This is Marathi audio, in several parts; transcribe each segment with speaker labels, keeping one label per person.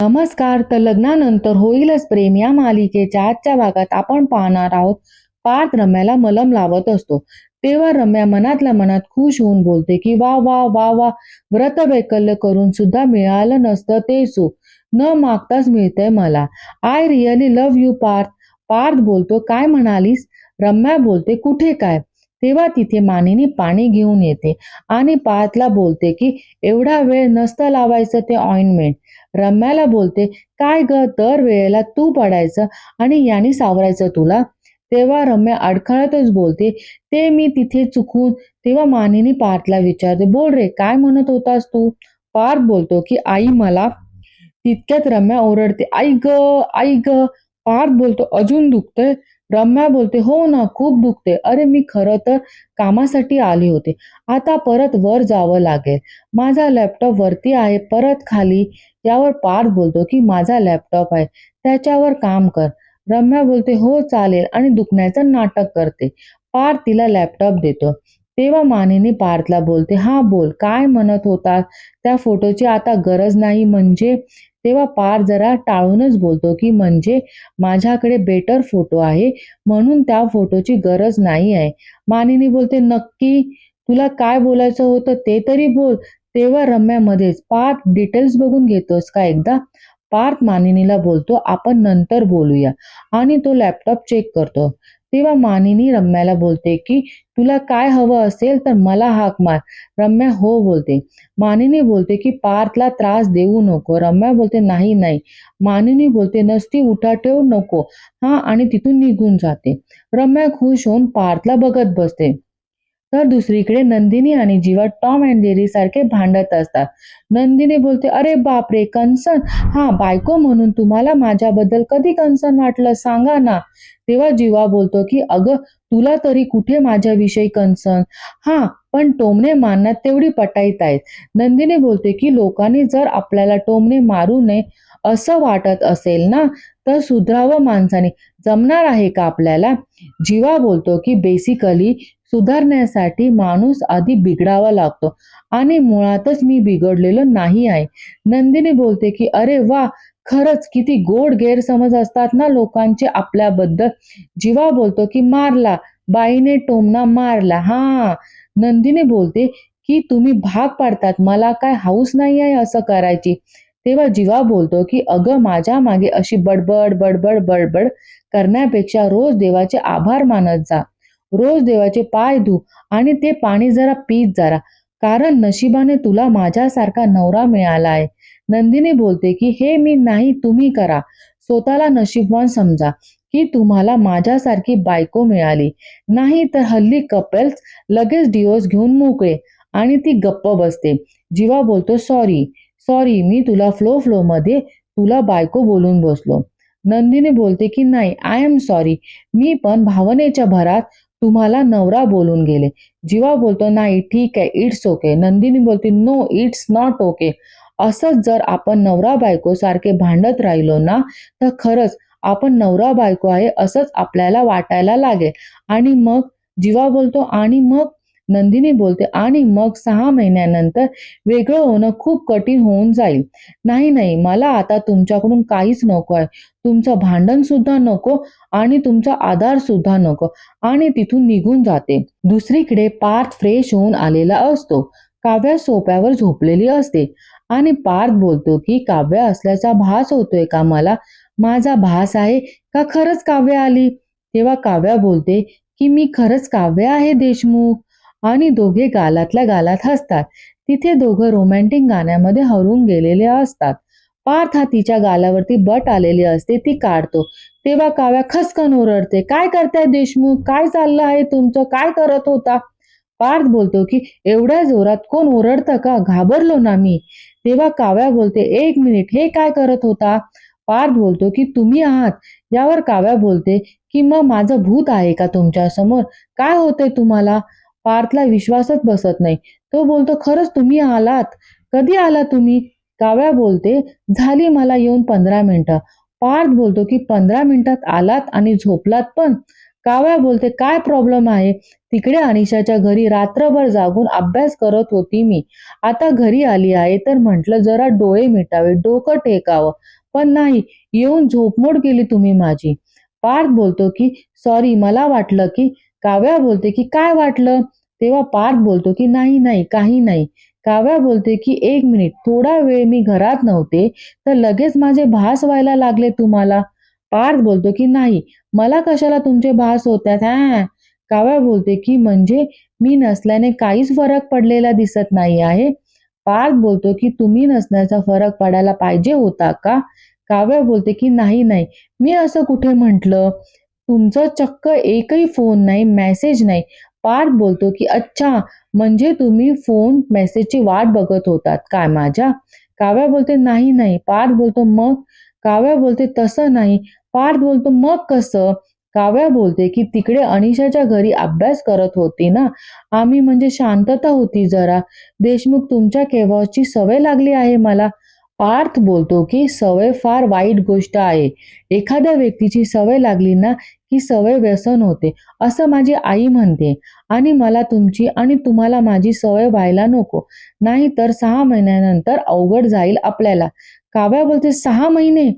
Speaker 1: नमस्कार. तर लग्नानंतर होईलच प्रेम या मालिकेच्या आजच्या भागात आपण पाहणार आहोत. पार्थ रम्याला मलम लावत असतो. तेव्हा रम्या मनातल्या मनात खुश होऊन बोलते की वा वा वा वा, व्रतवैकल्य करून सुद्धा मिळालं नसतं ते सुख न मागताच मिळतंय मला. I really love you Parth. Parth बोलतो काय म्हणालीस? रम्या बोलते कुठे काय. तेव्हा तिथे मानिनी पाणी घेऊन येते आणि पार्थला बोलते की एवढा वेळ नसतं लावायचं ते ऑइंटमेंट. रम्याला बोलते काय ग, दर वेळेला तू पडायचं आणि याने सावरायचं तुला. तेव्हा रम्या अडखळतच बोलते ते मी तिथे चुकून. तेव्हा मानिनी पार्थला विचारते बोल रे, काय म्हणत होतास तू? पार्थ बोलतो की आई मला. तितक्यात रम्या ओरडते आई ग, आई ग. पार्थ बोलतो अजून दुखतंय? रम्या बोलते हो ना, खूप दुखते. अरे मी खरं तर कामासाठी आले होते. आता परत वर जावं लागेल. माझा लॅपटॉप वरती आहे, परत खाली. यावर पार्थ बोलतो की माझा लॅपटॉप आहे, त्याच्यावर काम कर. रम्या बोलते हो चालेल आणि दुखण्याचं नाटक करते. पार्थ तिला लॅपटॉप देतो. तेव्हा मानिनी पार्थला बोलते हा बोल, काय म्हणत होता? त्या फोटोची आता गरज नाही म्हणजे? तेव्हा पार्थ जरा टाळूनच बोलतो की म्हणजे माझ्याकडे बेटर फोटो आहे म्हणून त्या फोटोची गरज नाही आहे. मानिनी बोलते नक्की? तुला काय बोलायचं होतं ते तरी बोल. तेव्हा रम्या मध्येच पार्थ डिटेल्स बघून घेतोस का एकदा? पार्थ मानिनीला बोलतो आपण नंतर बोलूया आणि तो लॅपटॉप चेक करतो. तेव्हा मानिनी रम्याला बोलते की तुला काय हवं असेल तर मला हाक मार. रम्या हो बोलते. मानिनी बोलते की पार्थला त्रास देऊ नको. रम्या बोलते नाही नाही. मानिनी बोलते नसती उठाठेव नको हा आणि तिथून निघून जाते. रम्या खुश होऊन पार्थला बघत बसते. तर दुसरीकडे नंदिनी आणि जीवा टॉम अँड जेरी सारखे भांडत असतात. नंदिनी बोलते अरे बापरे, कन्सर्न? हा, बायको म्हणून तुम्हाला माझ्याबद्दल कधी कन्सर्न वाटलं सांगा ना. तेव्हा जीवा बोलतो की अगं, तुला तरी कुठे माझ्याविषयी कन्सर्न. हा, पण टोमणे मारण्यात तेवढी पटाईत आहेत. नंदिनी बोलते की लोकांनी जर आपल्याला टोमणे मारू नये असं वाटत असेल ना तर सुधरावं माणसाने. जमणार आहे का आपल्याला? जीवा बोलतो की बेसिकली सुधारण्यासाठी माणूस आधी बिघडावा लागतो आणि मुळातच मी बिघडलेलो नाही आहे. नंदिनी बोलते की अरे वा, खरंच किती गोड गैरसमज असतात ना लोकांचे आपल्याबद्दल. जीवा बोलतो की मारला, बाईने टोमणा मारला. हा, नंदिनी बोलते की तुम्ही भाग पाडतात, मला काय हौस नाही आहे असं करायची. तेव्हा जीवा बोलतो की अगं, माझ्या मागे अशी बडबड बडबड बडबड करण्यापेक्षा रोज देवाचे आभार मानत जा. रोज देवाचे पाय धु आणि ते पाणी जरा पीत जरा, कारण नशिबाने तुला माझ्यासारखा नवरा मिळाला आहे. नंदिनी बोलते की हे मी नाही, तुम्ही करा. स्वतःला नशीबवान समजा की तुम्हाला माझ्यासारखी बायको मिळाली. नाही तर हल्ली कपल्स लगेच डिवोर्स घेऊन मोकळे आणि ती गप्प बसते. जीवा बोलतो सॉरी सॉरी, मी तुला फ्लो मध्ये तुला बायको बोलून बसलो. नंदिनी बोलते की नाही, आय एम सॉरी, मी पण भावनेच्या भरात तुम्हाला नवरा बोलून गेले. जीवा बोलतो नाही ठीक आहे, इट्स ओके. नंदिनी बोलते नो, इट्स नॉट ओके. असंच जर आपण नवरा बायको सारखे भांडत राहिलो ना तर खरंच आपण नवरा बायको आहे असंच आपल्याला वाटायला लागेल. आणि मग? जीवा बोलतो आणि मग? नंदिनी बोलते आणि मग 6 महिन्यानंतर वेगळं होणं खूप कठीण होऊन जाईल. नाही नाही, मला आता तुमच्याकडून काहीच नको आहे. तुमचं भांडण सुद्धा नको आणि तुमचा आधार सुद्धा नको आणि तिथून निघून जाते. दुसरीकडे पार्थ फ्रेश होऊन आलेला असतो. काव्या सोप्यावर झोपलेली असते आणि पार्थ बोलतो की काव्या असल्याचा भास होतोय का मला? माझा भास आहे का खरंच काव्या आली? तेव्हा काव्या बोलते की मी खरंच काव्य आहे देशमुख. आणि दोघे गालातल्या गालात हसतात. तिथे दोघं रोमॅन्टिक गाण्यामध्ये हरवून गेलेले असतात. पार्थ हा तिच्या गालावरती बट आलेली असते, ती काढतो. तेव्हा काव्या खसकन ओरडते काय करताय देशमुख, काय चाललं आहे तुमचं, काय करत होता? पार्थ बोलतो की एवढ्या जोरात कोण ओरडतं का, घाबरलो ना मी. तेव्हा काव्या बोलते एक मिनिट, हे काय करत होता? पार्थ बोलतो की तुम्ही आहात. यावर काव्या बोलते की मग माझं भूत आहे का तुमच्या समोर? काय होतंय तुम्हाला? पार्थला विश्वासच बसत नाही. तो बोलतो खरंच तुम्ही आलात? कधी आला तुम्ही? काव्या बोलते झाली मला येऊन 15 मिनिटं. पार्थ बोलतो की 15 मिनिटात आलात आणि झोपलात पण? काव्या बोलते, काय प्रॉब्लेम आहे? तिकडे अनिशाच्या घरी रात्रभर जागून अभ्यास करत होती मी. आता घरी आली आहे तर म्हटलं जरा डोळे मिटावे, डोकं टेकावं. पण नाही, येऊन झोपमोड केली तुम्ही माझी. पार्थ बोलतो की सॉरी, मला वाटलं की. काव्या बोलते की काय वाटलं? तेव्हा पार्थ बोलतो की नाही नाही, काही नाही. काव्या बोलते की एक मिनिट, थोडा वेळ मी घरात नव्हते तर लगेच माझे भास व्हायला लागले तुम्हाला. पार्थ बोलतो की नाही, मला कशाला तुमचे भास होतात हा. काव्या बोलते की म्हणजे मी नसल्याने काहीच फरक पडलेला दिसत नाही आहे. पार्थ बोलतो की तुम्ही नसण्याचा फरक पडायला पाहिजे होता का? काव्या बोलते की नाही नाही, मी असं कुठे म्हटलं. तुमचं चक्क एकही फोन नाही, मेसेज नाही. पार्थ बोलतो की अच्छा, म्हणजे तुम्ही फोन मेसेजची वाट बघत होतात काय माझ्या? काव्या बोलते नाही नाही. पार्थ बोलतो मग? काव्या बोलते तसं नाही. पार्थ बोलतो मग कसं? काव्या बोलते की तिकडे अनिशाच्या घरी अभ्यास करत होती ना आम्ही, म्हणजे शांतता होती जरा. देशमुख, तुमच्या केव्हाची सवय लागली आहे मला. पार्थ बोलतो की सवय फार वाईट गोष्ट आहे. एखाद्या व्यक्तीची सवय लागली ना की सवय व्यसन होते, असं माझी आई म्हणते. आणि मला तुमची आणि तुम्हाला माझी सवय व्हायला नको. नाही तर 6 महिन्यानंतर अवघड जाईल आपल्याला. काव्या बोलते 6 महिने?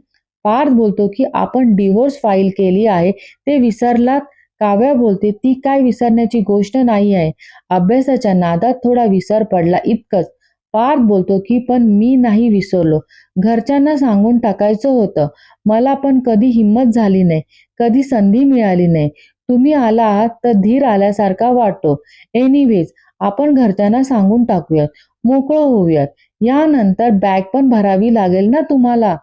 Speaker 1: पार्थ बोलतो की आपण डिव्होर्स फाईल केली आहे ते विसरलात? काव्या बोलते ती काय विसरण्याची गोष्ट नाही आहे. अभ्यासाच्या नादात थोडा विसर पडला इतकंच. पार्थ बोलतो की पण मी नाही विसरलो. घरच्यांना सांगून टाकायचं होतं. मला पण कधी हिंमत झाली नाही. कधी संधी मिळाली नाही. तुम्ही आला आहात तर धीर आल्यासारखा वाटतो. एनिवेज, आपण घरच्यांना सांगून टाकूयात. मोकळं होऊयात. यानंतर बॅग पण भरावी लागेल ना तुम्हाला.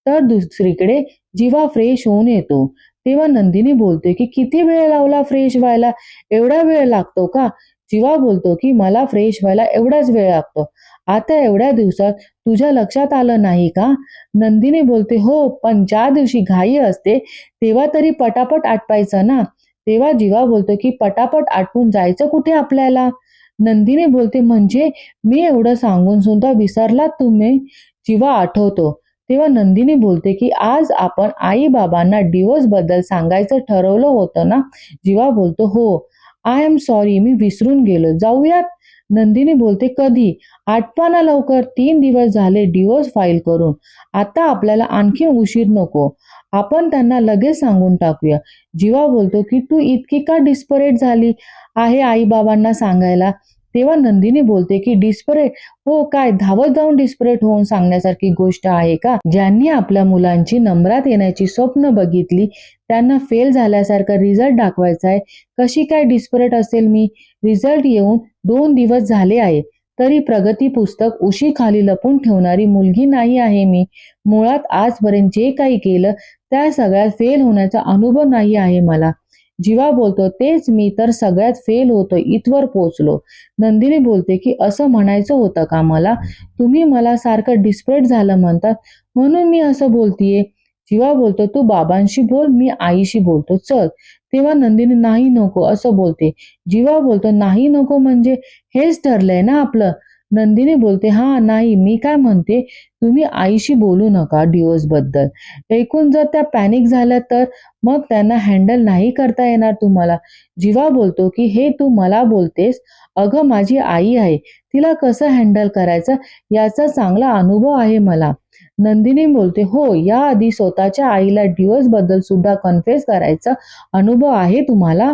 Speaker 1: तर दुसरीकडे जीवा फ्रेश होऊन येतो. तेव्हा नंदिनी बोलते की किती वेळ लावला फ्रेश व्हायला? एवढा वेळ लागतो का? जीवा बोलतो की मला फ्रेश व्हायला एवढाच वेळ लागतो. आता एवढ्या दिवसात तुझ्या लक्षात आलं नाही का? नंदिनी बोलते हो, पण ज्या दिवशी घाई असते तेव्हा तरी पटापट आटपायचं ना. तेव्हा जीवा बोलतो की पटापट आटपून जायचं कुठे आपल्याला? नंदिनी बोलते म्हणजे मी एवढं सांगून सुद्धा विसरलात तुम्ही? जीवा आठवतो. तेव्हा नंदिनी बोलते की आज आपण आई बाबांना डिवोर्स बद्दल सांगायचं ठरवलं होतं ना. जीवा बोलतो हो. आय एम सॉरी, मी विसरून गेलो. जाऊयात? नंदिनी बोलते कधी? आठवा ना लवकर. 3 दिवस झाले डिवोर्स फाईल करून. आता आपल्याला आणखी उशीर नको. आपण त्यांना लगेच सांगून टाकूया. जीवा बोलतो की तू इतकी का डिस्परेट झाली आहे आई बाबांना सांगायला? तेव्हा नंदिनी बोलते की डिस्परेट? हो, काय धावत जाऊन डिस्परेट होऊन सांगण्यासारखी गोष्ट आहे का? ज्यांनी आपल्या मुलांची नंबरात येण्याची स्वप्न बघितली त्यांना फेल झाल्यासारखा रिझल्ट दाखवायचा आहे. कशी काय डिस्परेट असेल मी? रिझल्ट येऊन 2 दिवस झाले आहे. तरी प्रगती पुस्तक उशीखाली लपून ठेवणारी मुलगी नाही आहे मी. मुळात आजपर्यंत जे काही केलं त्या सगळ्यात फेल होण्याचा अनुभव नाही आहे मला. जीवा बोलतो तेच, मी तर सगळ्यात फेल होतो, इथवर पोचलो. नंदिनी बोलते की असं म्हणायचं होतं का मला? तुम्ही मला सारखं डिस्परेट झालं म्हणतात म्हणून मी असं बोलतीये. जीवा बोलतो तू बाबांशी बोल, मी आईशी बोलतो, चल. तेव्हा नंदिनी नाही नको असं बोलते. जीवा बोलतो नाही नको म्हणजे? हेच ठरलंय ना आपलं. नंदिनी बोलते हा नाही, मी काय म्हणते, तुम्ही आईशी बोलू नका डिवोर्स बद्दल. ऐकून जर त्या पॅनिक झाल्या तर मग त्यांना हँडल नाही करता येणार तुम्हाला. जीवा बोलतो की हे तू मला बोलतेस? अगं माझी आई आहे, तिला कसं हँडल करायचं याचा चांगला अनुभव आहे मला. नंदिनी बोलते हो, याआधी स्वतःच्या आईला डिवोर्स बद्दल सुद्धा कन्फेस करायचा अनुभव आहे तुम्हाला?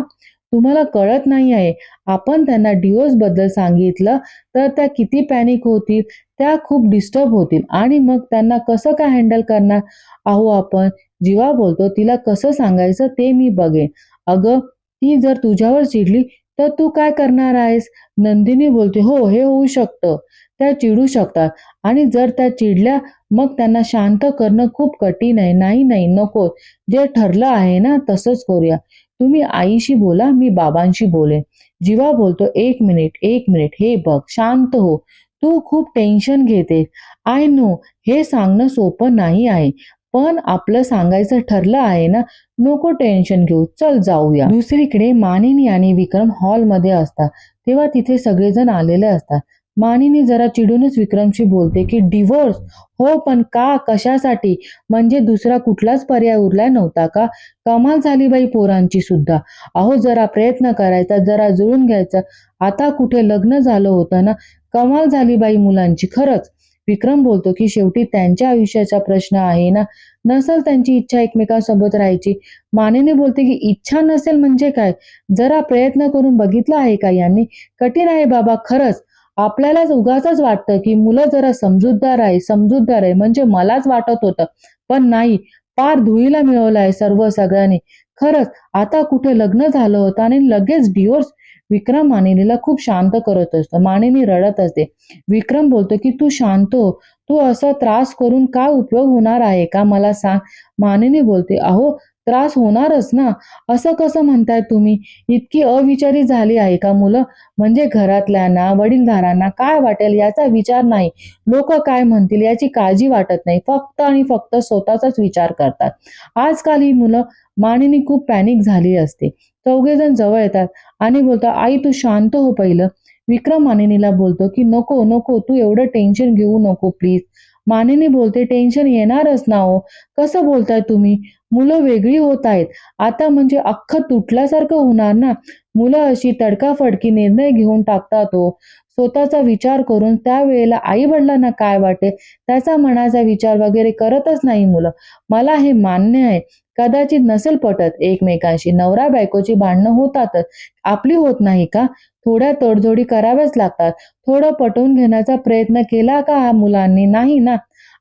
Speaker 1: तुम्हाला कळत नाही आहे, आपण त्यांना डिवोर्स बद्दल सांगितलं तर त्या किती पॅनिक होतील, त्या खूप डिस्टर्ब होतील आणि मग त्यांना कसं काय हँडल करणार आहो आपण. जीवा बोलतो तिला कसं सांगायचं ते मी बघेन. अगं ती जर तुझ्यावर चिडली तर तू काय करणार आहेस? नंदिनी बोलते हो, हे होऊ शकतं. त्या चिडू शकतात आणि जर त्या चिडल्या मग त्यांना शांत करणं खूप कठीण आहे. नाही नाही, नको. जे ठरलं आहे ना तसंच करूया. तुम्ही आईशी बोला, मी बाबांशी बोलेन. जीवा बोलतो एक मिनिट, एक मिनिट, हे बघ, शांत हो. तू खूप टेन्शन घेते. आय नो, हे सांगणं सोपं नाही आहे. पण आपलं सांगायचं ठरलं आहे ना, नको टेन्शन घेऊ, चल जाऊया. दुसरीकडे मानिनी आणि विक्रम हॉलमध्ये असतात तेव्हा तिथे सगळेजण आलेले असतात. मानिनी जरा चिडूनच विक्रमशी बोलते की डिव्होर्स? हो, पण का? कशासाठी? म्हणजे दुसरा कुठलाच पर्याय उरला नव्हता का? कमाल झाली बाई पोरांची सुद्धा. अहो जरा प्रयत्न करायचा, जरा जुळून घ्यायचं. आता कुठे लग्न झालं होतं ना. कमाल झाली बाई मुलांची खरंच. विक्रम बोलतो की शेवटी त्यांच्या आयुष्याचा प्रश्न आहे ना. नसेल त्यांची इच्छा एकमेकांसोबत राहायची. मानिनी बोलते की इच्छा नसेल म्हणजे काय? जरा प्रयत्न करून बघितला आहे का यांनी? कठीण आहे बाबा खरंच. आपल्यालाच उगाचच वाटतं की मुलं जरा समजूतदार आहे म्हणजे मलाच वाटत होतं. पण नाही, पार धुळीला मिळवलंय सर्व सगळ्यांनी. खरंच आता कुठे लग्न झालं होतं आणि लगेच डिव्होर्स. विक्रम मानिनीला खूप शांत करत असतो. मानिनी रडत असते. विक्रम बोलतो की तू शांत हो. तू असा त्रास करून काय उपयोग होणार आहे का मला सांग? मानिनी बोलते, अहो त्रास होणारच ना. असं कसं म्हणताय तुम्ही? इतकी अविचारी झाली आहे का मुलं? म्हणजे घरातल्यांना, वडीलधारांना काय वाटेल याचा विचार नाही. लोक काय म्हणतील याची काळजी वाटत नाही. फक्त आणि फक्त स्वतःचाच विचार करतात. आजकाल ही मुलं. मानिनी खूप पॅनिक झाली असते. चौघेजण जवळ येतात आणि बोलतात, आई तू शांत हो पहिलं. विक्रम मानिनीला बोलतो की नको नको तू एवढं टेन्शन घेऊ नको प्लीज. मानिनी बोलते टेन्शन येणारच ना हो. कसं बोलताय तुम्ही? मुलं वेगळी होत आहेत. आता म्हणजे अख्खं तुटल्यासारखं होणार ना. मुलं अशी तडकाफडकी निर्णय घेऊन टाकतात हो. स्वतःचा विचार करून त्यावेळेला आई-वडिलांना काय वाटेल त्याचा मनाचा विचार वगैरे करतच नाही मुलं. मला हे मान्य आहे. कदाचित नसेल पटत एकमेकांशी. नवरा-बायकोची भांडणं होतातच. आपली होत नाही का? थोड्या तडजोडी कराव्याच लागतात. थोडं पटवून घेण्याचा प्रयत्न केला का मुलांनी? नाही ना.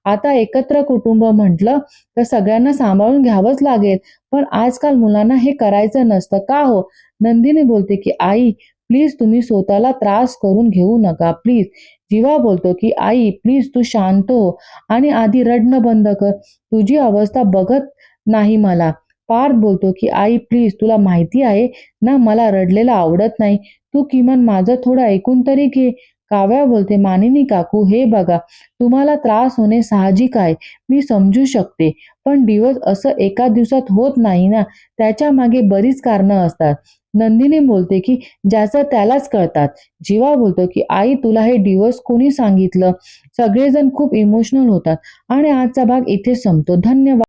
Speaker 1: आता एकत्र कुटुंब म्हटलं तर सगळ्यांना सांभाळून घ्यावंच लागेल. पण आजकाल मुलांना हे करायचं नसतं. का हो? नंदिनी बोलते की आई प्लीज तुम्ही स्वतःला त्रास करून घेऊ नका प्लीज. जीवा बोलतो की आई प्लीज तू शांत हो आणि आधी रडणं बंद कर. तुझी अवस्था बघत नाही मला. पार्थ बोलतो की आई प्लीज तुला माहिती आहे ना मला रडलेलं आवडत नाही. तू किमान माझं थोडं ऐकून तरी घे. काव्या बोलते मानिनी काकू हे बघा तुम्हाला त्रास होणे साहजिक आहे. मी समजू शकते. पण डिव्होर्स असं एका दिवसात होत नाही ना. त्याच्या मागे बरीच कारणं असतात. नंदिनी बोलते की ज्याचं त्यालाच कळतात. जीवा बोलतो की आई तुला हे डिव्होर्स कोणी सांगितलं? सगळेजण खूप इमोशनल होतात आणि आजचा भाग इथे संपतो. धन्यवाद.